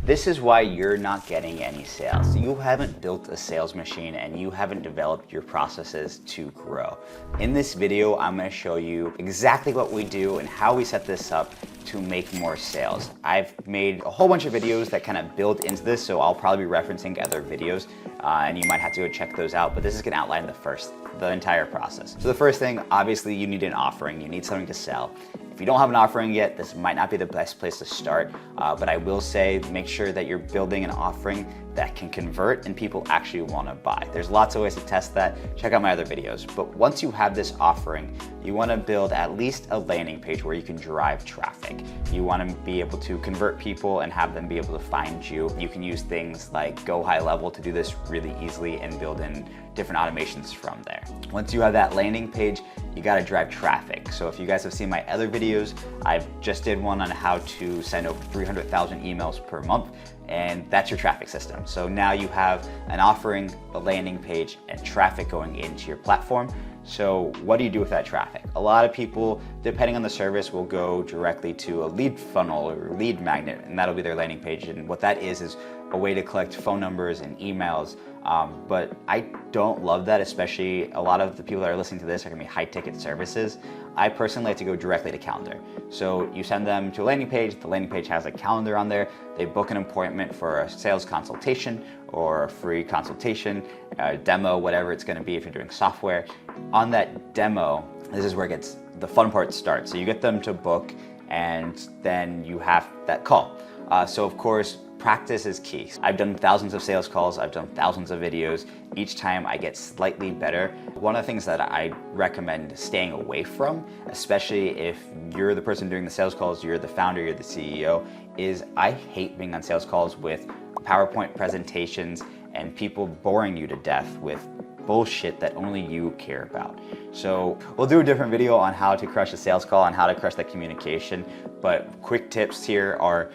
This is why you're not getting any sales. You haven't built a sales machine and you haven't developed your processes to grow. In this video, I'm going to show you exactly what we do and how we set this up to make more sales. I've made a whole bunch of videos that kind of build into this, so I'll probably be referencing other videos and you might have to go check those out, but this is going to outline the entire process. So the first thing, obviously you need an offering, you need something to sell. If you don't have an offering yet, this might not be the best place to start, but I will say make sure that you're building an offering that can convert and people actually want to buy. There's lots of ways to test that. Check out my other videos. But once you have this offering, you want to build at least a landing page where you can drive traffic. You want to be able to convert people and have them be able to find you. You can use things like Go High Level to do this really easily and build in different automations from there. Once you have that landing page, you got to drive traffic. So if you guys have seen my other videos, I've just did one on how to send over 300,000 emails per month, and that's your traffic system. So now you have an offering, a landing page, and traffic going into your platform. So what do you do with that traffic? A lot of people, depending on the service, will go directly to a lead funnel or lead magnet, and that'll be their landing page. And what that is a way to collect phone numbers and emails. But I don't love that, especially a lot of the people that are listening to this are gonna be high ticket services. I personally like to go directly to calendar. So you send them to a landing page, the landing page has a calendar on there, they book an appointment for a sales consultation or a free consultation, a demo, whatever it's gonna be if you're doing software. On that demo, this is where the fun part starts. So you get them to book and then you have that call. So of course, practice is key. I've done thousands of sales calls, I've done thousands of videos. Each time I get slightly better. One of the things that I recommend staying away from, especially if you're the person doing the sales calls, you're the founder, you're the CEO, is I hate being on sales calls with PowerPoint presentations and people boring you to death with bullshit that only you care about. So we'll do a different video on how to crush a sales call and how to crush that communication. But quick tips here are,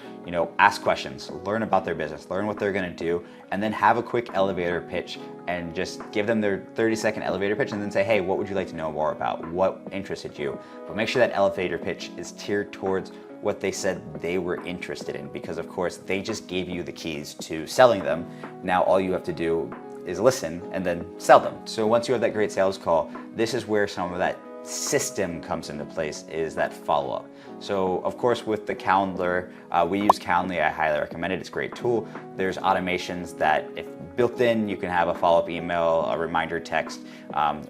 ask questions, learn about their business, learn what they're gonna do, and then have a quick elevator pitch and just give them their 30-second elevator pitch and then say, hey, what would you like to know more about? What interested you? But make sure that elevator pitch is tiered towards what they said they were interested in, because of course they just gave you the keys to selling them. Now all you have to do is listen and then sell them. So once you have that great sales call, this is where some of that system comes into place, is that follow-up. So of course with the calendar, we use Calendly, I highly recommend it, it's a great tool. There's automations that if built in, you can have a follow-up email, a reminder text.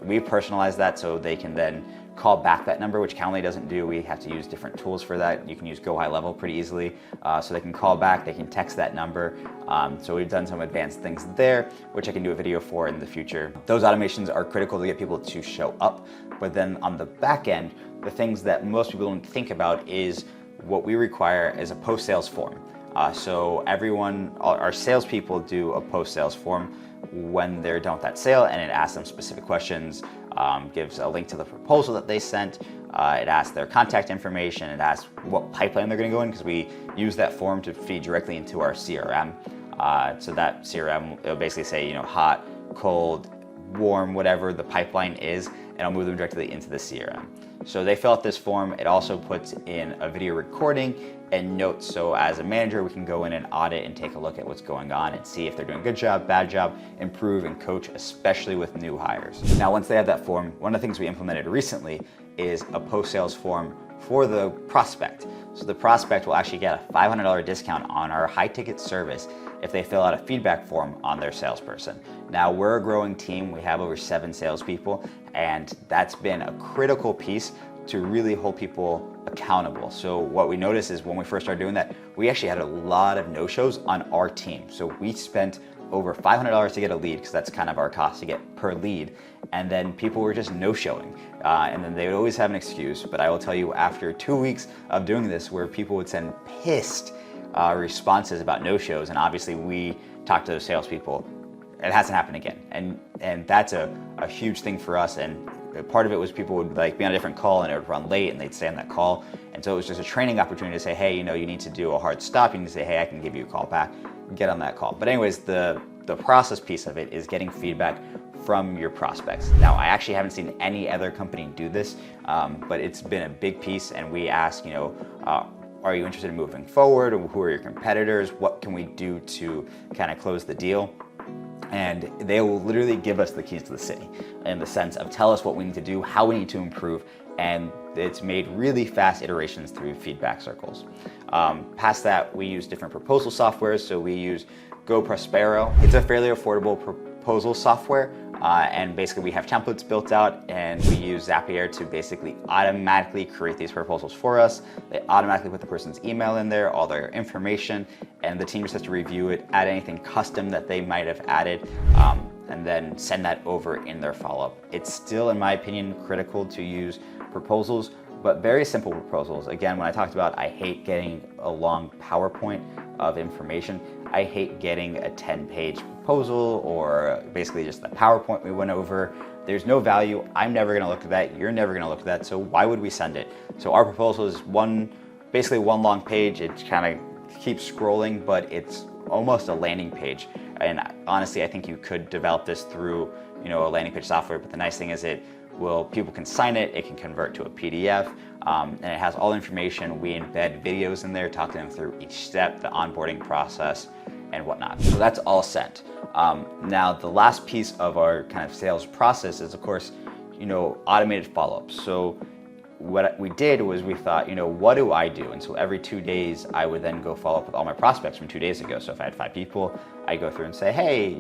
We personalize that so they can then call back that number, which Calendly doesn't do. We have to use different tools for that. You can use Go High Level pretty easily. So they can call back, they can text that number. So we've done some advanced things there, which I can do a video for in the future. Those automations are critical to get people to show up. But then on the back end, the things that most people don't think about is what we require is a post-sales form. So our salespeople do a post-sales form when they're done with that sale, and it asks them specific questions, gives a link to the proposal that they sent, it asks their contact information, it asks what pipeline they're gonna go in, because we use that form to feed directly into our CRM. So that CRM, it'll basically say, hot, cold, warm, whatever the pipeline is, and I'll move them directly into the CRM. So they fill out this form. It also puts in a video recording and notes. So as a manager, we can go in and audit and take a look at what's going on and see if they're doing a good job, bad job, improve and coach, especially with new hires. Now, once they have that form, one of the things we implemented recently is a post-sales form for the prospect. So the prospect will actually get a $500 discount on our high ticket service if they fill out a feedback form on their salesperson. Now we're a growing team, we have over 7 salespeople, and that's been a critical piece to really hold people accountable. So what we noticed is when we first started doing that, we actually had a lot of no-shows on our team. So we spent over $500 to get a lead, because that's kind of our cost to get per lead. And then people were just no-showing. And then they would always have an excuse. But I will tell you, after 2 weeks of doing this, where people would send pissed responses about no-shows, and obviously we talked to those salespeople, it hasn't happened again. And that's a huge thing for us. And part of it was people would be on a different call and it would run late and they'd stay on that call. And so it was just a training opportunity to say, hey, you need to do a hard stop. You need to say, hey, I can give you a call back, get on that call. But anyways, the process piece of it is getting feedback from your prospects. Now, I actually haven't seen any other company do this, but it's been a big piece, and we ask, are you interested in moving forward? Who are your competitors? What can we do to kind of close the deal? And they will literally give us the keys to the city in the sense of tell us what we need to do, how we need to improve, and it's made really fast iterations through feedback circles. Past that, we use different proposal softwares. So we use GoProspero. It's a fairly affordable proposal software. And basically we have templates built out, and we use Zapier to basically automatically create these proposals for us. They automatically put the person's email in there, all their information, and the team just has to review it, add anything custom that they might have added, and then send that over in their follow-up. It's still, in my opinion, critical to use proposals, but very simple proposals. Again, when I talked about I hate getting a long PowerPoint of information, I hate getting a 10-page proposal or basically just the PowerPoint we went over. There's no value. I'm never gonna look at that. You're never gonna look at that. So why would we send it? So our proposal is basically one long page. It kind of keeps scrolling, but it's almost a landing page. And honestly, I think you could develop this through, a landing page software, but the nice thing is people can sign it, it can convert to a PDF, and it has all the information. We embed videos in there, talk to them through each step, the onboarding process, and whatnot. So that's all sent. Now, the last piece of our kind of sales process is, of course, automated follow-ups. So what we did was we thought, what do I do? And so every 2 days, I would then go follow up with all my prospects from 2 days ago. So if I had 5 people, I go through and say, hey,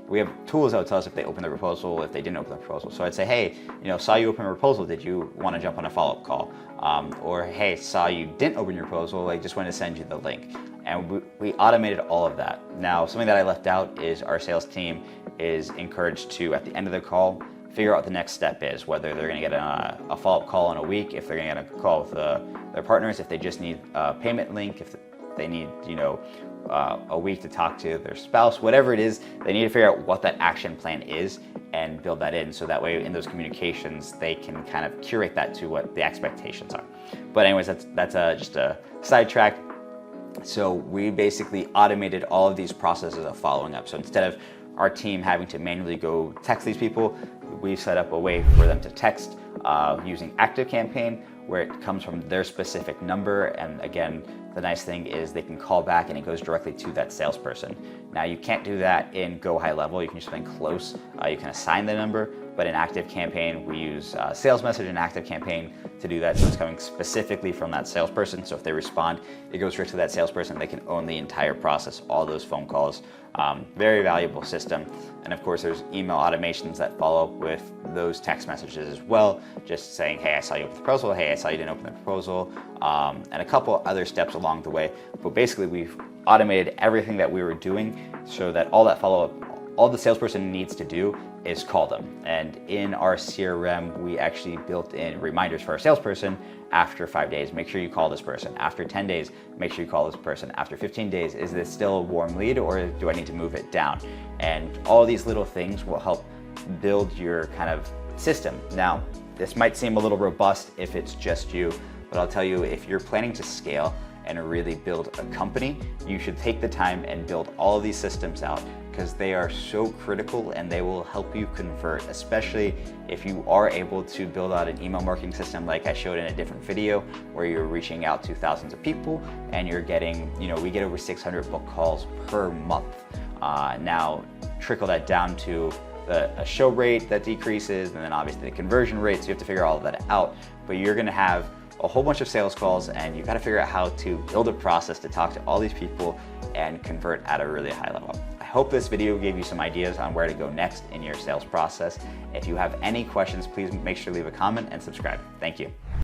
we have tools that would tell us if they opened the proposal, if they didn't open the proposal. So I'd say, hey, saw you open a proposal. Did you want to jump on a follow-up call? Or hey, saw you didn't open your proposal. I just wanted to send you the link. And we automated all of that. Now, something that I left out is our sales team is encouraged to, at the end of the call, figure out what the next step is, whether they're going to get a follow-up call in a week, if they're going to get a call with their partners, if they just need a payment link, if they need a week to talk to their spouse, whatever it is, they need to figure out what that action plan is and build that in, so that way in those communications they can kind of curate that to what the expectations are. But anyways, that's just a sidetrack. So we basically automated all of these processes of following up. So instead of our team having to manually go text these people, we've set up a way for them to text using ActiveCampaign, where it comes from their specific number. And again, the nice thing is they can call back and it goes directly to that salesperson. Now, you can't do that in Go High Level. You can use something close. You can assign the number, but in ActiveCampaign, we use Sales Message and ActiveCampaign to do that. So it's coming specifically from that salesperson. So if they respond, it goes straight to that salesperson. They can own the entire process, all those phone calls. Very valuable system. And of course, there's email automations that follow up with those text messages as well. Just saying, hey, I saw you open the proposal. Hey, I saw you didn't open the proposal. And a couple other steps along the way. But basically, we've automated everything that we were doing so that all that follow-up, all the salesperson needs to do is call them. And in our CRM, we actually built in reminders for our salesperson. After 5 days, make sure you call this person. After 10 days, make sure you call this person. After 15 days, is this still a warm lead, or do I need to move it down? And all these little things will help build your kind of system. Now, this might seem a little robust if it's just you, but I'll tell you, if you're planning to scale and really build a company, you should take the time and build all of these systems out, because they are so critical and they will help you convert, especially if you are able to build out an email marketing system like I showed in a different video, where you're reaching out to thousands of people and you're getting, we get over 600 book calls per month. Now, trickle that down to a show rate that decreases, and then obviously the conversion rate, so you have to figure all of that out. But you're gonna have a whole bunch of sales calls, and you've got to figure out how to build a process to talk to all these people and convert at a really high level. I hope this video gave you some ideas on where to go next in your sales process. If you have any questions, please make sure to leave a comment and subscribe. Thank you.